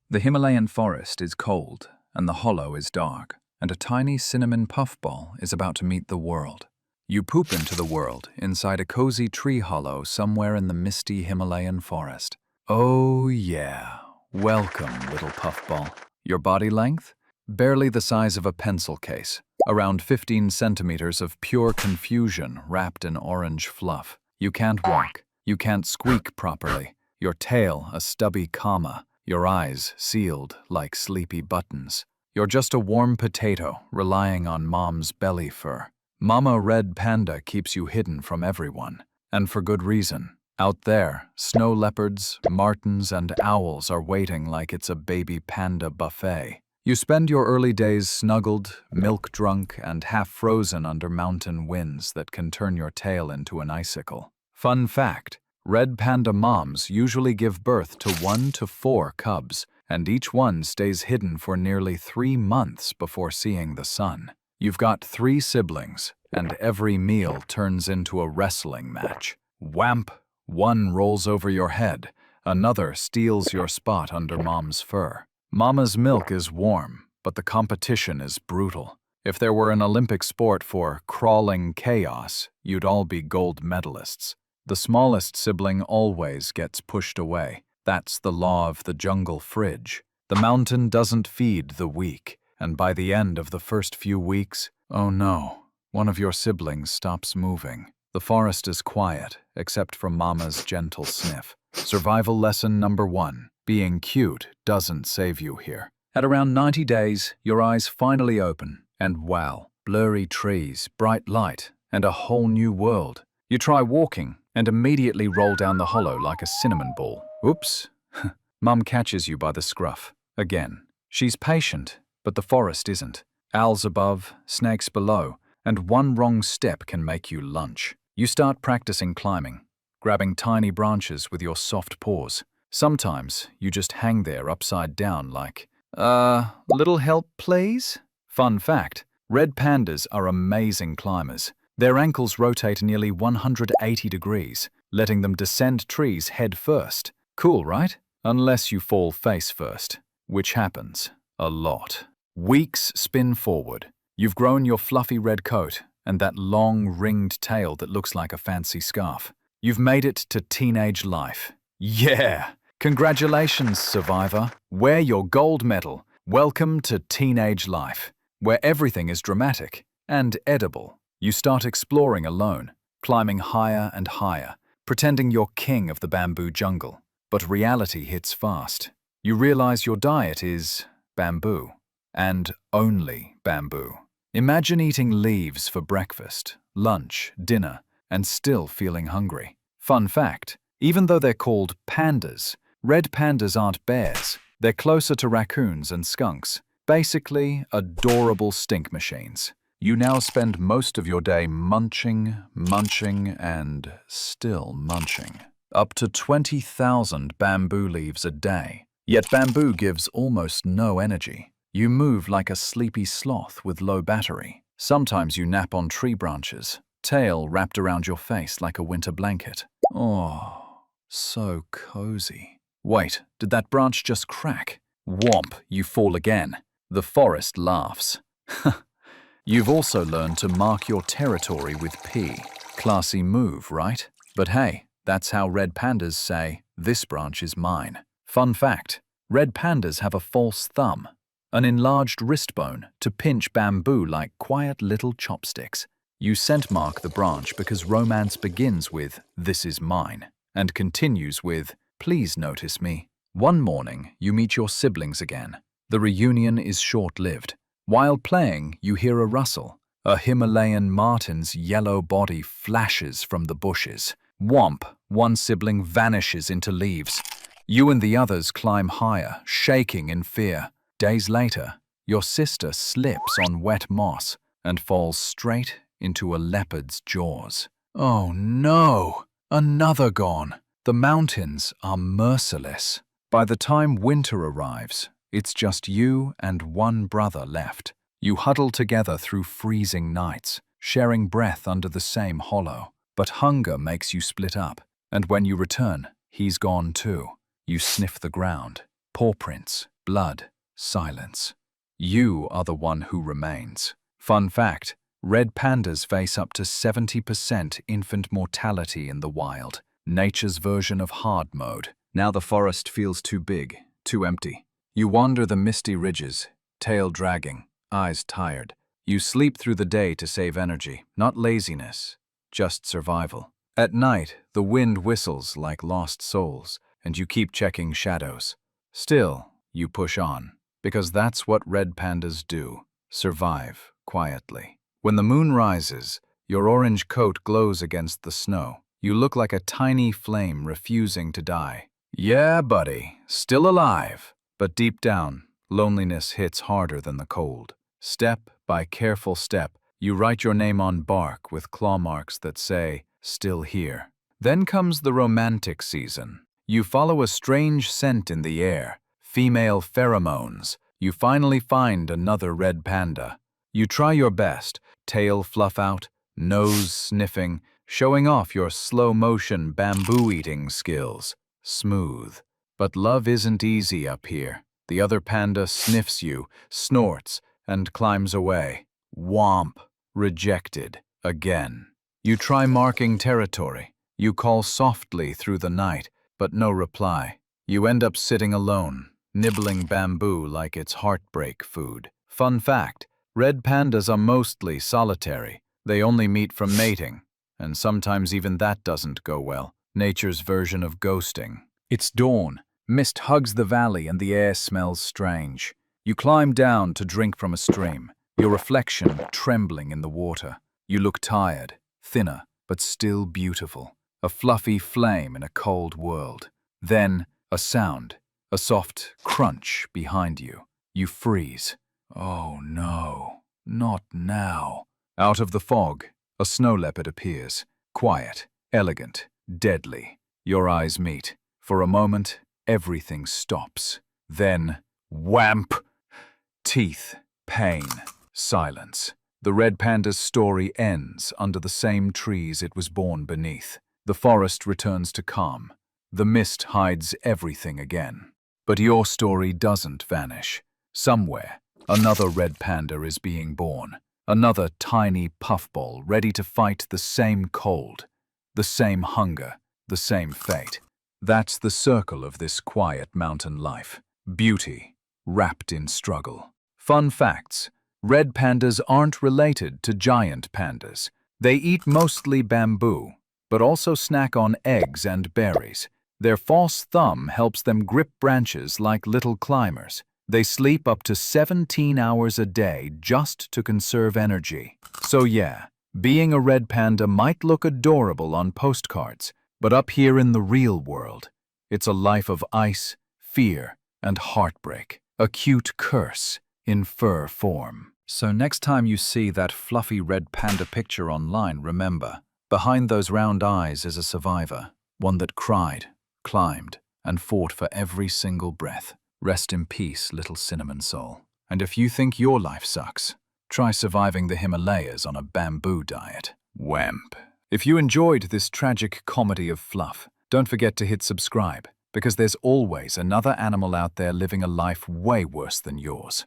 The Himalayan forest is cold, and the hollow is dark, and a tiny cinnamon puffball is about to meet the world. You poop into the world inside a cozy tree hollow somewhere in the misty Himalayan forest. Oh yeah, welcome, little puffball. Your body length? Barely the size of a pencil case. Around 15 centimeters of pure confusion wrapped in orange fluff. You can't walk. You can't squeak properly. Your tail a stubby comma. Your eyes sealed like sleepy buttons. You're just a warm potato relying on mom's belly fur. Mama Red Panda keeps you hidden from everyone. And for good reason. Out there, snow leopards, martens, and owls are waiting like it's a baby panda buffet. You spend your early days snuggled, milk-drunk, and half-frozen under mountain winds that can turn your tail into an icicle. Fun fact, red panda moms usually give birth to 1 to 4 cubs, and each one stays hidden for nearly 3 months before seeing the sun. You've got 3 siblings, and every meal turns into a wrestling match. Whamp! One rolls over your head, another steals your spot under mom's fur. Mama's milk is warm, but the competition is brutal. If there were an Olympic sport for crawling chaos, you'd all be gold medalists. The smallest sibling always gets pushed away. That's the law of the jungle fridge. The mountain doesn't feed the weak, and by the end of the first few weeks, oh no, one of your siblings stops moving. The forest is quiet, except for Mama's gentle sniff. Survival lesson number 1. Being cute doesn't save you here. At around 90 days, your eyes finally open, and wow, blurry trees, bright light, and a whole new world. You try walking, and immediately roll down the hollow like a cinnamon ball. Oops. Mum catches you by the scruff. Again. She's patient, but the forest isn't. Owls above, snakes below, and one wrong step can make you lunch. You start practicing climbing, grabbing tiny branches with your soft paws. Sometimes you just hang there upside down like, little help please? Fun fact, red pandas are amazing climbers. Their ankles rotate nearly 180 degrees, letting them descend trees head first. Cool, right? Unless you fall face first, which happens a lot. Weeks spin forward. You've grown your fluffy red coat and that long ringed tail that looks like a fancy scarf. You've made it to teenage life. Yeah! Congratulations, survivor. Wear your gold medal. Welcome to teenage life, where everything is dramatic and edible. You start exploring alone, climbing higher and higher, pretending you're king of the bamboo jungle. But reality hits fast. You realize your diet is bamboo, and only bamboo. Imagine eating leaves for breakfast, lunch, dinner, and still feeling hungry. Fun fact, even though they're called pandas, red pandas aren't bears. They're closer to raccoons and skunks. Basically, adorable stink machines. You now spend most of your day munching, and still munching. Up to 20,000 bamboo leaves a day. Yet bamboo gives almost no energy. You move like a sleepy sloth with low battery. Sometimes you nap on tree branches, tail wrapped around your face like a winter blanket. Oh, so cozy. Wait, did that branch just crack? Whomp, you fall again. The forest laughs. You've also learned to mark your territory with P. Classy move, right? But hey, that's how red pandas say, this branch is mine. Fun fact, red pandas have a false thumb, an enlarged wrist bone to pinch bamboo like quiet little chopsticks. You scent mark the branch because romance begins with, this is mine, and continues with, please notice me. One morning, you meet your siblings again. The reunion is short-lived. While playing, you hear a rustle. A Himalayan marten's yellow body flashes from the bushes. Whomp, one sibling vanishes into leaves. You and the others climb higher, shaking in fear. Days later, your sister slips on wet moss and falls straight into a leopard's jaws. Oh no! Another gone! The mountains are merciless. By the time winter arrives, it's just you and one brother left. You huddle together through freezing nights, sharing breath under the same hollow. But hunger makes you split up, and when you return, he's gone too. You sniff the ground. Paw prints. blood, silence. You are the one who remains. Fun fact, red pandas face up to 70% infant mortality in the wild, nature's version of hard mode. Now the forest feels too big, too empty. You wander the misty ridges, tail dragging, eyes tired. You sleep through the day to save energy, not laziness, just survival. At night, the wind whistles like lost souls, and you keep checking shadows. Still, you push on, because that's what red pandas do, survive quietly. When the moon rises, your orange coat glows against the snow. You look like a tiny flame refusing to die. Yeah, buddy, still alive. But deep down, loneliness hits harder than the cold. Step by careful step, you write your name on bark with claw marks that say, "Still here." Then comes the romantic season. You follow a strange scent in the air, female pheromones. You finally find another red panda. You try your best, tail fluff out, nose sniffing, showing off your slow-motion bamboo-eating skills. Smooth. But love isn't easy up here. The other panda sniffs you, snorts, and climbs away. Womp. Rejected. Again. You try marking territory. You call softly through the night, but no reply. You end up sitting alone, nibbling bamboo like it's heartbreak food. Fun fact, red pandas are mostly solitary. They only meet for mating, and sometimes even that doesn't go well. Nature's version of ghosting. It's dawn. Mist hugs the valley and the air smells strange. You climb down to drink from a stream, your reflection trembling in the water. You look tired, thinner, but still beautiful. A fluffy flame in a cold world. Then, a sound, a soft crunch behind you. You freeze. Oh no, not now. Out of the fog, a snow leopard appears. Quiet, elegant, deadly. Your eyes meet. For a moment, everything stops. Then, whamp! Teeth, pain, silence. The red panda's story ends under the same trees it was born beneath. The forest returns to calm. The mist hides everything again. But your story doesn't vanish. Somewhere, another red panda is being born. Another tiny puffball ready to fight the same cold, the same hunger, the same fate. That's the circle of this quiet mountain life. Beauty, wrapped in struggle. Fun facts. Red pandas aren't related to giant pandas. They eat mostly bamboo, but also snack on eggs and berries. Their false thumb helps them grip branches like little climbers. They sleep up to 17 hours a day just to conserve energy. So yeah, being a red panda might look adorable on postcards, but up here in the real world, it's a life of ice, fear, and heartbreak. A cute curse in fur form. So next time you see that fluffy red panda picture online, remember, behind those round eyes is a survivor, one that cried, climbed, and fought for every single breath. Rest in peace, little cinnamon soul. And if you think your life sucks, try surviving the Himalayas on a bamboo diet. Whamp. If you enjoyed this tragic comedy of fluff, don't forget to hit subscribe, because there's always another animal out there living a life way worse than yours.